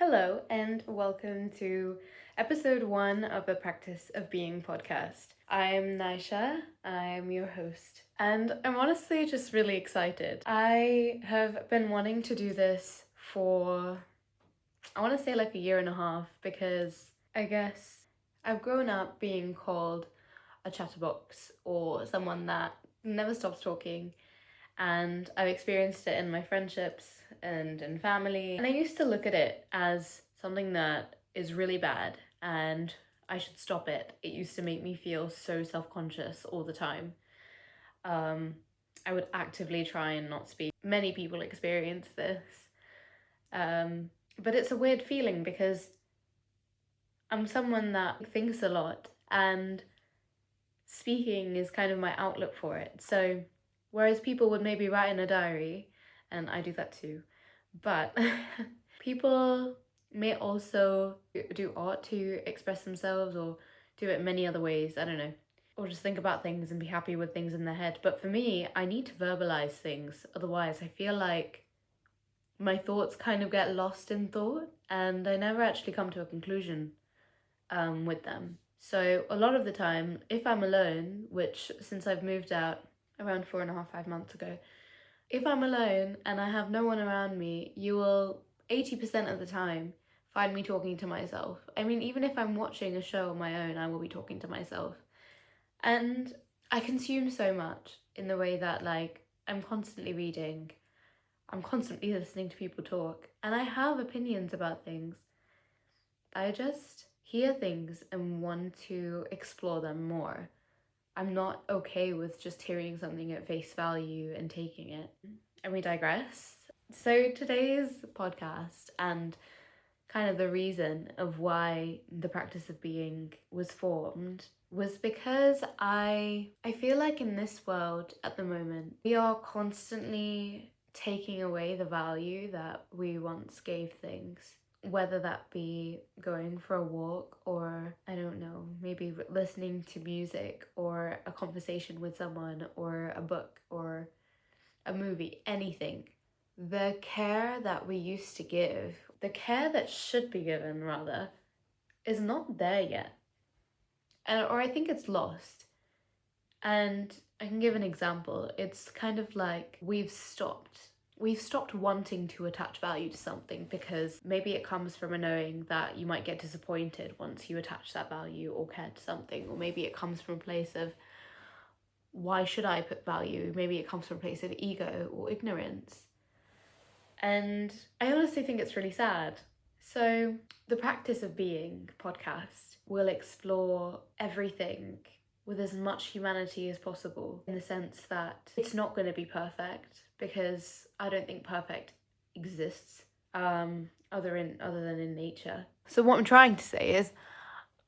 Hello, and welcome to episode 1 of the Practice of Being podcast. I'm Naisha, I'm your host, and I'm honestly just really excited. I have been wanting to do this for, I want to say like a year and a half, because I guess I've grown up being called a chatterbox or someone that never stops talking, and I've experienced it in my friendships and in family. And I used to look at it as something that is really bad and I should stop it. It used to make me feel so self-conscious all the time. I would actively try and not speak. Many people experience this. But it's a weird feeling because I'm someone that thinks a lot and speaking is kind of my outlet for it. So whereas people would maybe write in a diary, and I do that too, but people may also do art to express themselves or do it many other ways, I don't know, or just think about things and be happy with things in their head. But for me, I need to verbalize things, otherwise I feel like my thoughts kind of get lost in thought and I never actually come to a conclusion with them. So a lot of the time, if I'm alone, which since I've moved out around 4.5, 5 months ago, if I'm alone and I have no one around me, you will 80% of the time find me talking to myself. I mean, even if I'm watching a show on my own, I will be talking to myself. And I consume so much in the way that, like, I'm constantly reading, I'm constantly listening to people talk, and I have opinions about things. I just hear things and want to explore them more. I'm not okay with just hearing something at face value and taking it. And we digress. So today's podcast and kind of the reason of why the practice of being was formed was because I feel like in this world at the moment, we are constantly taking away the value that we once gave things. Whether that be going for a walk or, I don't know, maybe listening to music or a conversation with someone or a book or a movie, anything. The care that we used to give, the care that should be given rather, is not there yet. Or I think it's lost. And I can give an example. It's kind of like we've stopped wanting to attach value to something because maybe it comes from a knowing that you might get disappointed once you attach that value or care to something, or maybe it comes from a place of why should I put value? Maybe it comes from a place of ego or ignorance. And I honestly think it's really sad. So the Practice of Being podcast will explore everything with as much humanity as possible, in the sense that it's not going to be perfect, because I don't think perfect exists other than in nature. So what I'm trying to say is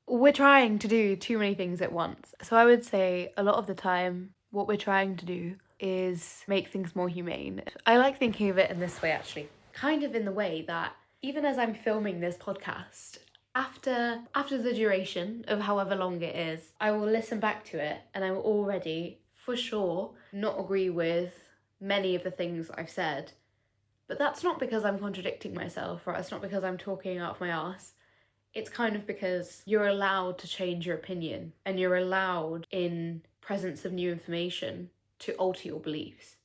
we're trying to do too many things at once. So I would say a lot of the time what we're trying to do is make things more humane. I like thinking of it in this way, actually, kind of in the way that even as I'm filming this podcast, after the duration of however long it is, I will listen back to it and I will already, for sure, not agree with many of the things I've said. But that's not because I'm contradicting myself, or it's not because I'm talking out of my arse. It's kind of because you're allowed to change your opinion and you're allowed, in presence of new information, to alter your beliefs.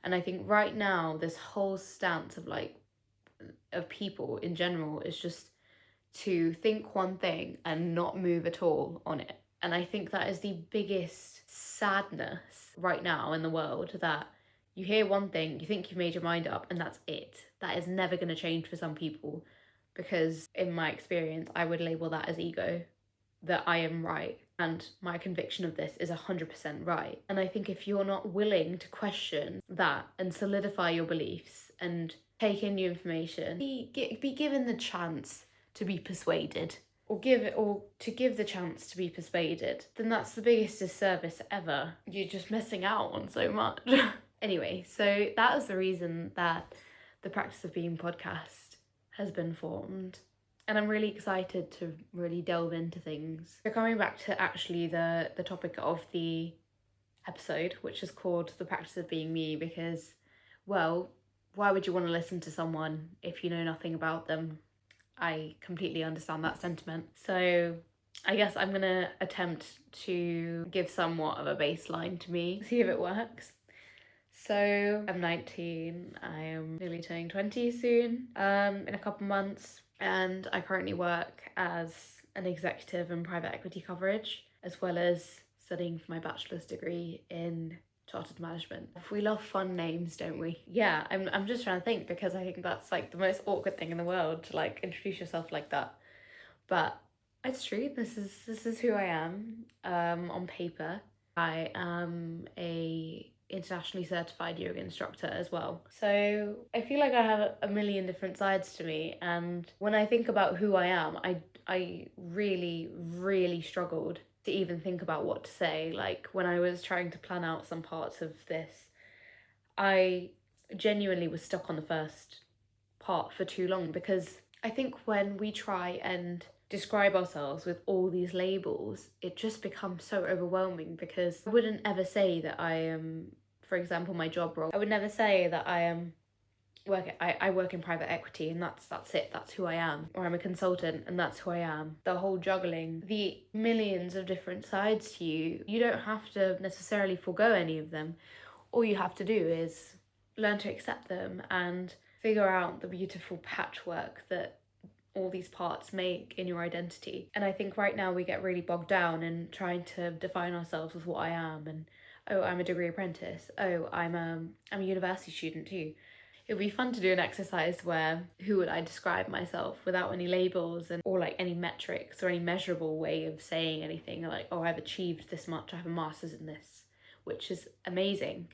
And I think right now this whole stance of people in general is just to think one thing and not move at all on it. And I think that is the biggest sadness right now in the world, that you hear one thing, you think you've made your mind up, and that's it. That is never going to change for some people, because in my experience, I would label that as ego, that I am right. And my conviction of this is 100% right. And I think if you're not willing to question that and solidify your beliefs and take in new information, be given the chance to be persuaded, or to give the chance to be persuaded, then that's the biggest disservice ever. You're just missing out on so much. Anyway, so that is the reason that the Practice of Being podcast has been formed. And I'm really excited to really delve into things. So coming back to actually the topic of the episode, which is called The Practice of Being Me, because, well, why would you want to listen to someone if you know nothing about them? I completely understand that sentiment. So I guess I'm gonna attempt to give somewhat of a baseline to me, see if it works. So I'm 19, I am nearly turning 20 soon, in a couple months, and I currently work as an executive in private equity coverage, as well as studying for my bachelor's degree in chartered management. We love fun names, don't we? Yeah, I'm just trying to think, because I think that's like the most awkward thing in the world, to like introduce yourself like that. But it's true, this is who I am. On paper, I am a internationally certified yoga instructor as well. So I feel like I have a million different sides to me, and when I think about who I am, I really struggled to even think about what to say. Like when I was trying to plan out some parts of this, I genuinely was stuck on the first part for too long, because I think when we try and describe ourselves with all these labels, it just becomes so overwhelming, because I wouldn't ever say that I am, for example, my job role, I would never say that I am I work in private equity and that's it, that's who I am. Or I'm a consultant and that's who I am. The whole juggling, the millions of different sides to you, you don't have to necessarily forego any of them. All you have to do is learn to accept them and figure out the beautiful patchwork that all these parts make in your identity. And I think right now we get really bogged down in trying to define ourselves as what I am, and oh, I'm a degree apprentice, oh, I'm a university student too. It would be fun to do an exercise where who would I describe myself without any labels and or like any metrics or any measurable way of saying anything, like, oh, I've achieved this much, I have a master's in this, which is amazing.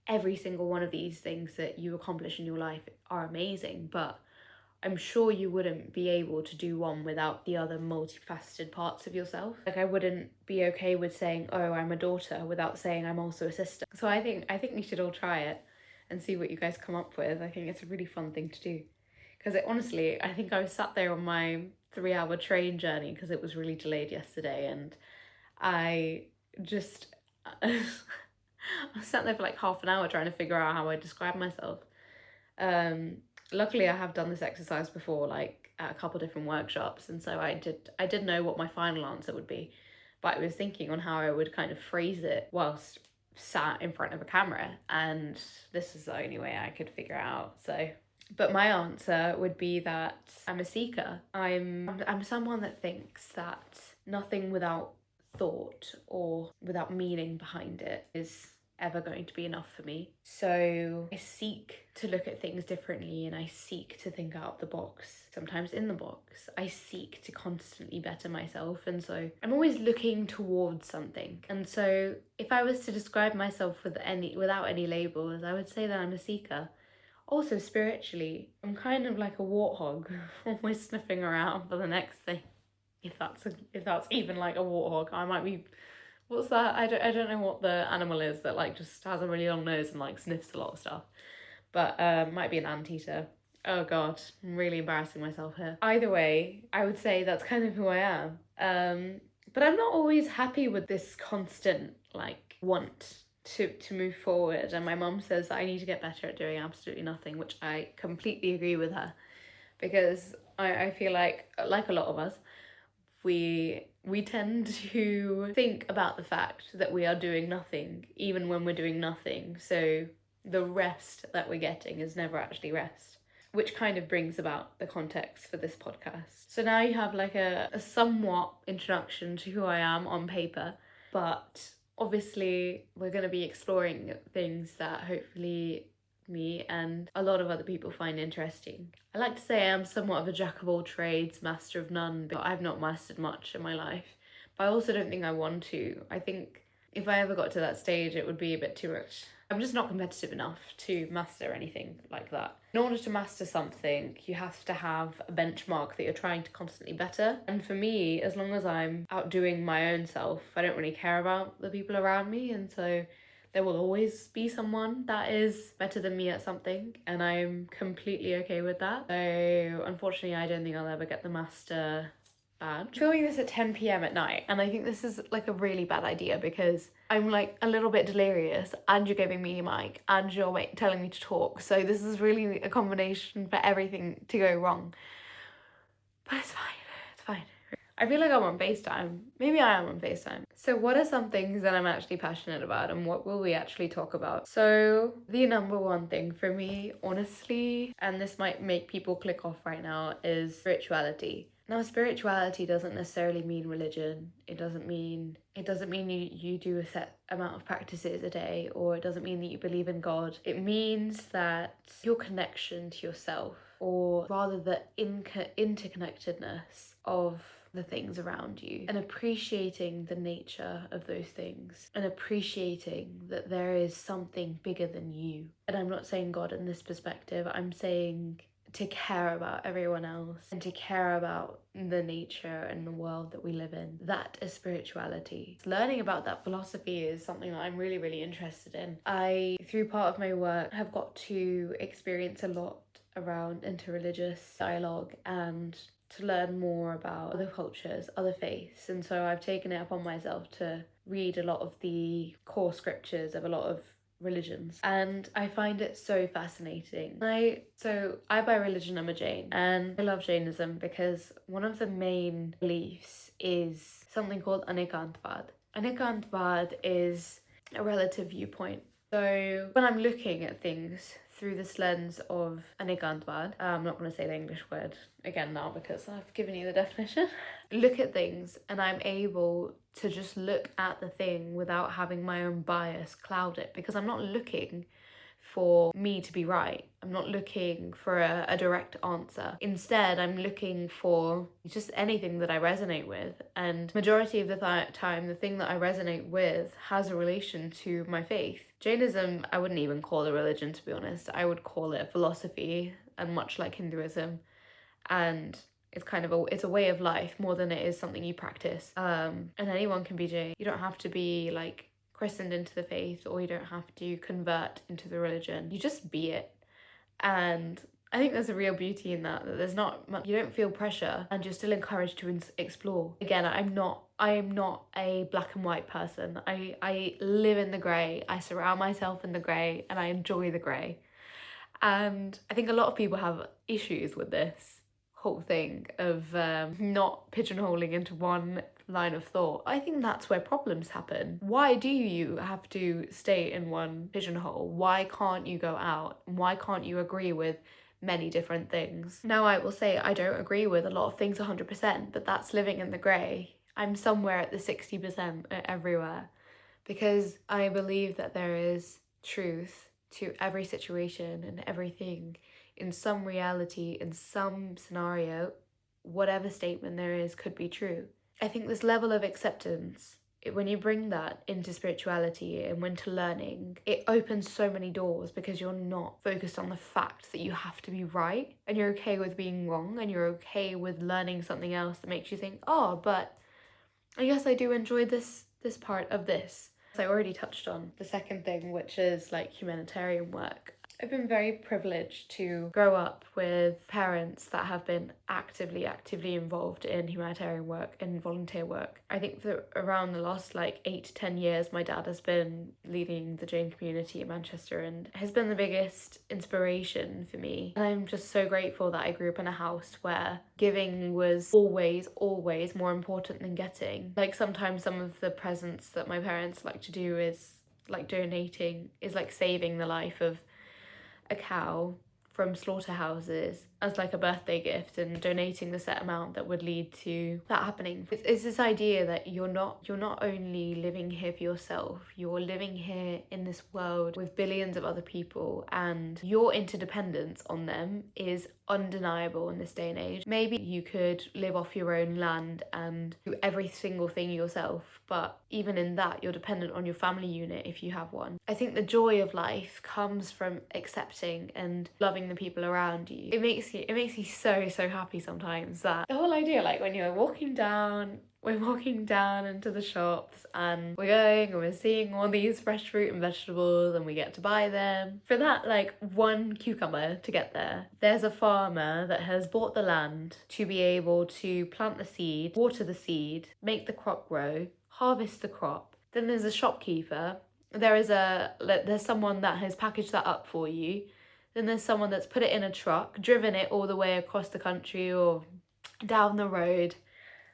Every single one of these things that you accomplish in your life are amazing, but I'm sure you wouldn't be able to do one without the other multifaceted parts of yourself. Like I wouldn't be okay with saying, oh, I'm a daughter, without saying I'm also a sister. So I think we should all try it and see what you guys come up with. I think it's a really fun thing to do. Because honestly, I think I was sat there on my 3-hour train journey, because it was really delayed yesterday, and I just I was sat there for like half an hour trying to figure out how I describe myself. Luckily I have done this exercise before, like at a couple different workshops, and so I did know what my final answer would be, but I was thinking on how I would kind of phrase it whilst sat in front of a camera, and this is the only way I could figure out. So but my answer would be that I'm a seeker. I'm someone that thinks that nothing without thought or without meaning behind it is ever going to be enough for me. So I seek to look at things differently, and I seek to think out of the box, sometimes in the box. I seek to constantly better myself, and so I'm always looking towards something. And so if I was to describe myself without any labels, I would say that I'm a seeker. Also spiritually, I'm kind of like a warthog, always sniffing around for the next thing. If that's even like a warthog, I might be. What's that? I don't know what the animal is that like just has a really long nose and like sniffs a lot of stuff. But might be an anteater. Oh god, I'm really embarrassing myself here. Either way, I would say that's kind of who I am. But I'm not always happy with this constant like want to move forward. And my mum says that I need to get better at doing absolutely nothing, which I completely agree with her, because I feel like a lot of us, we tend to think about the fact that we are doing nothing, even when we're doing nothing. So the rest that we're getting is never actually rest, which kind of brings about the context for this podcast. So now you have like a somewhat introduction to who I am on paper, but obviously we're going to be exploring things that hopefully me and a lot of other people find interesting. I like to say I'm somewhat of a jack of all trades, master of none, but I've not mastered much in my life. But I also don't think I want to. I think if I ever got to that stage, it would be a bit too much. I'm just not competitive enough to master anything like that. In order to master something, you have to have a benchmark that you're trying to constantly better. And for me, as long as I'm outdoing my own self, I don't really care about the people around me. And so there will always be someone that is better than me at something, and I'm completely okay with that. So unfortunately, I don't think I'll ever get the master badge. I'm filming this at 10 p.m. at night, and I think this is like a really bad idea, because I'm like a little bit delirious, and you're giving me a mic, and you're telling me to talk. So this is really a combination for everything to go wrong. But it's fine. It's fine. I feel like I'm on FaceTime. Maybe I am on FaceTime. So what are some things that I'm actually passionate about, and what will we actually talk about? So the number one thing for me, honestly, and this might make people click off right now, is spirituality. Now, spirituality doesn't necessarily mean religion. It doesn't mean you do a set amount of practices a day, or it doesn't mean that you believe in God. It means that your connection to yourself, or rather the interconnectedness of the things around you, and appreciating the nature of those things, and appreciating that there is something bigger than you. And I'm not saying God in this perspective, I'm saying to care about everyone else and to care about the nature and the world that we live in. That is spirituality. Learning about that philosophy is something that I'm really, really interested in. I, through part of my work, have got to experience a lot around interreligious dialogue and to learn more about other cultures, other faiths. And so I've taken it upon myself to read a lot of the core scriptures of a lot of religions, and I find it so fascinating. I by religion I'm a Jain, and I love Jainism because one of the main beliefs is something called Anekantvad. Anekantvad is a relative viewpoint. So when I'm looking at things through this lens of Anekantvad, I'm not going to say the English word again now because I've given you the definition. Look at things and I'm able to just look at the thing without having my own bias cloud it, because I'm not looking for me to be right. I'm not looking for a direct answer. Instead, I'm looking for just anything that I resonate with. And majority of the time, the thing that I resonate with has a relation to my faith. Jainism, I wouldn't even call it a religion, to be honest. I would call it a philosophy, and much like Hinduism. And it's kind of it's a way of life more than it is something you practice. And anyone can be Jain. You don't have to be like christened into the faith, or you don't have to convert into the religion. You just be it. And I think there's a real beauty in that there's not much, you don't feel pressure, and you're still encouraged to explore. Again, I am not a black and white person. I live in the grey. I surround myself in the grey, and I enjoy the grey. And I think a lot of people have issues with this whole thing of not pigeonholing into one line of thought. I think that's where problems happen. Why do you have to stay in one pigeonhole? Why can't you go out? Why can't you agree with many different things? Now, I will say I don't agree with a lot of things 100%, but that's living in the grey. I'm somewhere at the 60% everywhere, because I believe that there is truth to every situation and everything. In some reality, in some scenario, whatever statement there is could be true. I think this level of acceptance, when you bring that into spirituality and into learning, it opens so many doors, because you're not focused on the fact that you have to be right, and you're okay with being wrong, and you're okay with learning something else that makes you think, oh, but I guess I do enjoy this part of this. So I already touched on the second thing, which is like humanitarian work. I've been very privileged to grow up with parents that have been actively involved in humanitarian work and volunteer work. I think that around the last 8 to 10 years, my dad has been leading the Jain community in Manchester and has been the biggest inspiration for me. And I'm just so grateful that I grew up in a house where giving was always more important than getting. Sometimes some of the presents that my parents like to do is donating, is saving the life of a cow from slaughterhouses as a birthday gift, and donating the set amount that would lead to that happening. It's this idea that you're not only living here for yourself, you're living here in this world with billions of other people, and your interdependence on them is undeniable in this day and age. Maybe you could live off your own land and do every single thing yourself, but even in that, you're dependent on your family unit if you have one. I think the joy of life comes from accepting and loving the people around you. It makes me so happy sometimes, that the whole idea, when we're walking down into the shops and we're going and we're seeing all these fresh fruit and vegetables and we get to buy them. For that one cucumber to get there, there's a farmer that has bought the land to be able to plant the seed, water the seed, make the crop grow, harvest the crop. Then there's a shopkeeper. There's someone that has packaged that up for you. Then there's someone that's put it in a truck, driven it all the way across the country or down the road,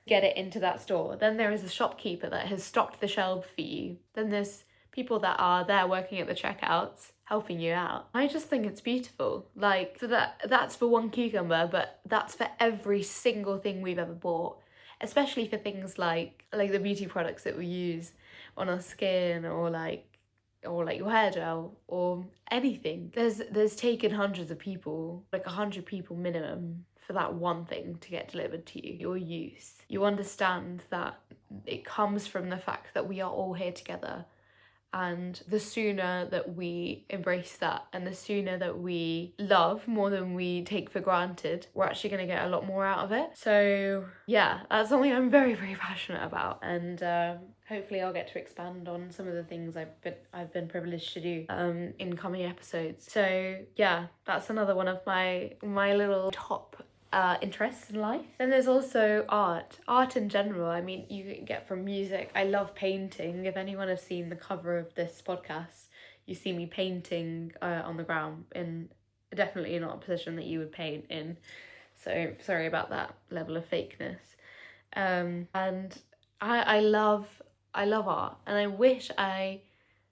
get it into that store. Then there is a shopkeeper that has stocked the shelves for you. Then there's people that are there working at the checkouts helping you out. I just think it's beautiful. Like, for that's for one cucumber, but that's for every single thing we've ever bought, especially for things like the beauty products that we use on our skin, or like your hair gel or anything. There's taken hundreds of people, like 100 people minimum, for that one thing to get delivered to you. Your use. You understand that it comes from the fact that we are all here together. And the sooner that we embrace that, and the sooner that we love more than we take for granted, we're actually going to get a lot more out of it. So yeah, that's something I'm very, very passionate about, and hopefully I'll get to expand on some of the things I've been privileged to do in coming episodes. So yeah, that's another one of my little top interests in life. Then there's also art in general. I mean, you get from music. I love painting. If anyone has seen the cover of this podcast, you see me painting on the ground, in definitely not a position that you would paint in, so sorry about that level of fakeness. And I love art, and I wish I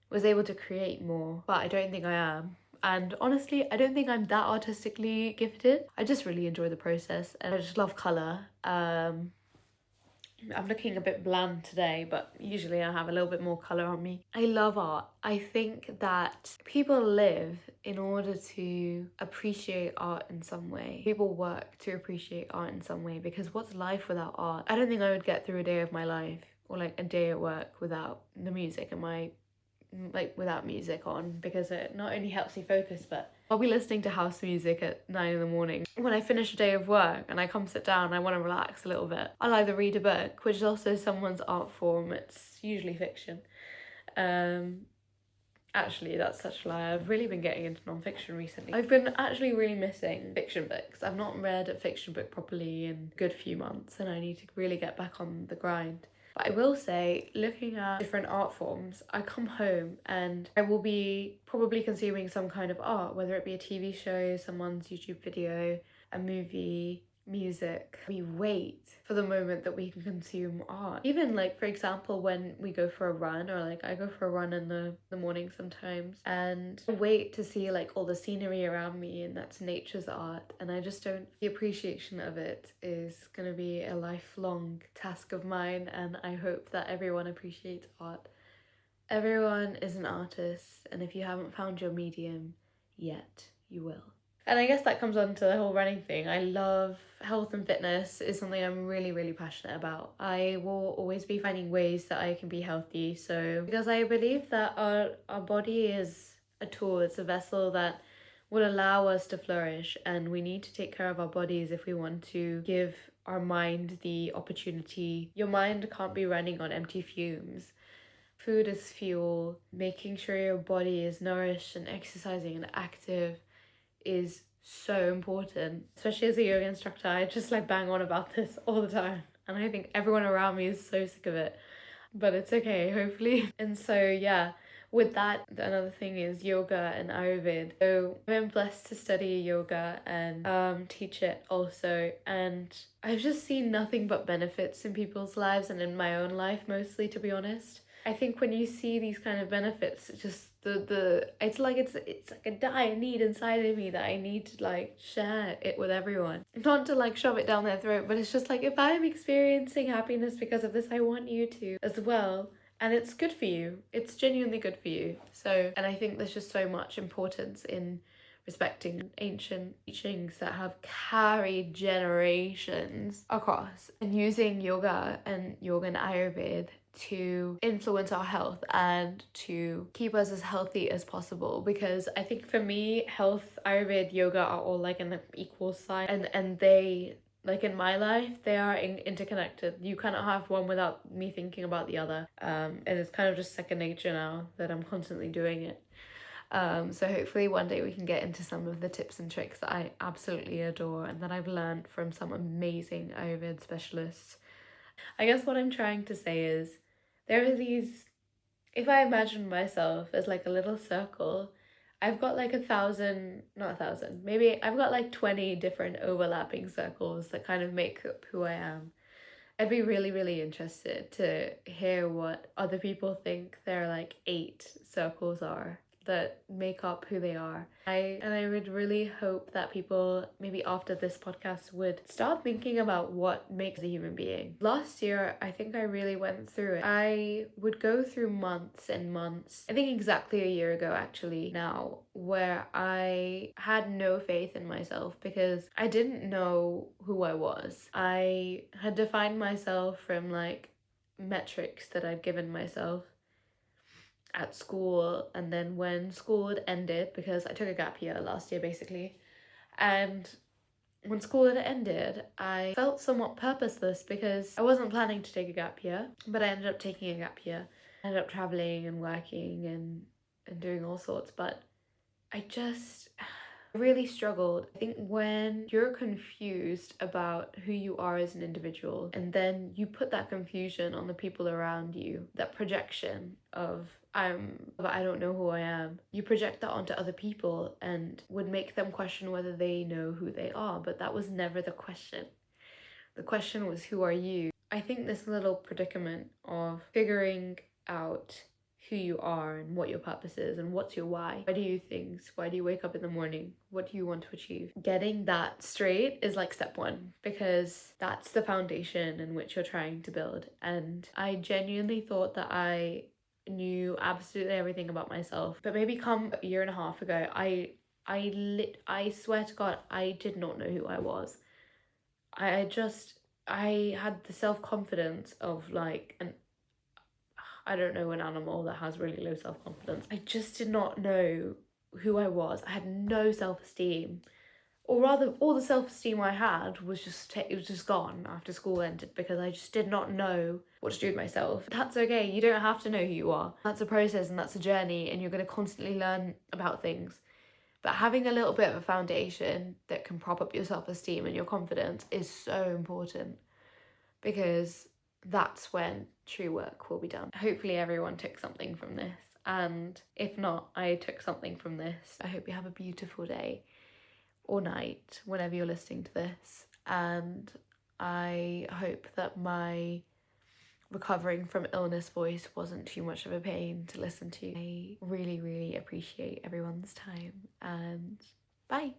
was able to create more, but I don't think I am. And honestly, I don't think I'm that artistically gifted. I just really enjoy the process, and I just love colour. I'm looking a bit bland today, but usually I have a little bit more colour on me. I love art. I think that people live in order to appreciate art in some way. People work to appreciate art in some way, because what's life without art? I don't think I would get through a day of my life, or like a day at work, without the music and without music on, because it not only helps me focus, but I'll be listening to house music at 9 in the morning. When I finish a day of work and I come sit down and I want to relax a little bit, I'll either read a book, which is also someone's art form. It's usually fiction. Actually, that's such a lie. I've really been getting into non-fiction recently. I've been actually really missing fiction books. I've not read a fiction book properly in a good few months, and I need to really get back on the grind. But I will say, looking at different art forms, I come home and I will be probably consuming some kind of art, whether it be a TV show, someone's YouTube video, a movie, music. We wait for the moment that we can consume art. Even like, for example, when we go for a run, or like I go for a run in the morning sometimes, and I wait to see like all the scenery around me, and that's nature's art, and I just don't, the appreciation of it is gonna be a lifelong task of mine, and I hope that everyone appreciates art. Everyone is an artist, and if you haven't found your medium yet, you will. And I guess that comes on to the whole running thing. I love health and fitness is something I'm really, really passionate about. I will always be finding ways that I can be healthy. So, because I believe that our body is a tool, it's a vessel that will allow us to flourish, and we need to take care of our bodies if we want to give our mind the opportunity. Your mind can't be running on empty fumes. Food is fuel. Making sure your body is nourished and exercising and active is so important, especially as a yoga instructor. I just like bang on about this all the time, and I think everyone around me is so sick of it, but it's okay, hopefully. And so yeah, with that, another thing is yoga and Ayurveda. So I've been blessed to study yoga and teach it also, and I've just seen nothing but benefits in people's lives, and in my own life mostly, to be honest. I think when you see these kind of benefits, it's just it's like a dire need inside of me that I need to like share it with everyone. Not to like shove it down their throat, but it's just like, if I'm experiencing happiness because of this, I want you to as well. And it's good for you. It's genuinely good for you. So, and I think there's just so much importance in respecting ancient teachings that have carried generations across, and using yoga and Ayurveda to influence our health and to keep us as healthy as possible. Because I think for me, health, Ayurveda, yoga are all like an equal side, and they, like in my life, they are interconnected. You cannot have one without me thinking about the other, and it's kind of just second nature now that I'm constantly doing it. So hopefully one day we can get into some of the tips and tricks that I absolutely adore and that I've learned from some amazing Ayurveda specialists. I guess what I'm trying to say is, there are these, if I imagine myself as like a little circle, I've got like 1,000, not 1,000, maybe I've got like 20 different overlapping circles that kind of make up who I am. I'd be really, really interested to hear what other people think their like 8 circles are that make up who they are. I would really hope that people maybe after this podcast would start thinking about what makes a human being. Last year, I think I really went through it. I would go through months and months, I think exactly a year ago actually now, where I had no faith in myself because I didn't know who I was. I had defined myself from like metrics that I'd given myself at school, and then when school had ended, because I took a gap year last year basically, and when school had ended, I felt somewhat purposeless because I wasn't planning to take a gap year, but I ended up taking a gap year. I ended up traveling and working and doing all sorts, but I just really struggled. I think when you're confused about who you are as an individual and then you put that confusion on the people around you, that projection of I don't know who I am, you project that onto other people and would make them question whether they know who they are, but that was never the question. The question was, who are you? I think this little predicament of figuring out who you are and what your purpose is and what's your why. Why do you do things? Why do you wake up in the morning? What do you want to achieve? Getting that straight is like step one, because that's the foundation in which you're trying to build. And I genuinely thought that I knew absolutely everything about myself, but maybe come a year and a half ago, I swear to God, I did not know who I was. I had the self-confidence of like I don't know, an animal that has really low self-confidence. I just did not know who I was. I had no self-esteem. Or rather, all the self-esteem I had was it was just gone after school ended because I just did not know what to do with myself. That's okay, you don't have to know who you are. That's a process and that's a journey, and you're going to constantly learn about things. But having a little bit of a foundation that can prop up your self-esteem and your confidence is so important, because that's when true work will be done. Hopefully everyone took something from this, and if not, I took something from this. I hope you have a beautiful day or night whenever you're listening to this, and I hope that my recovering from illness voice wasn't too much of a pain to listen to. I really, really appreciate everyone's time, and bye.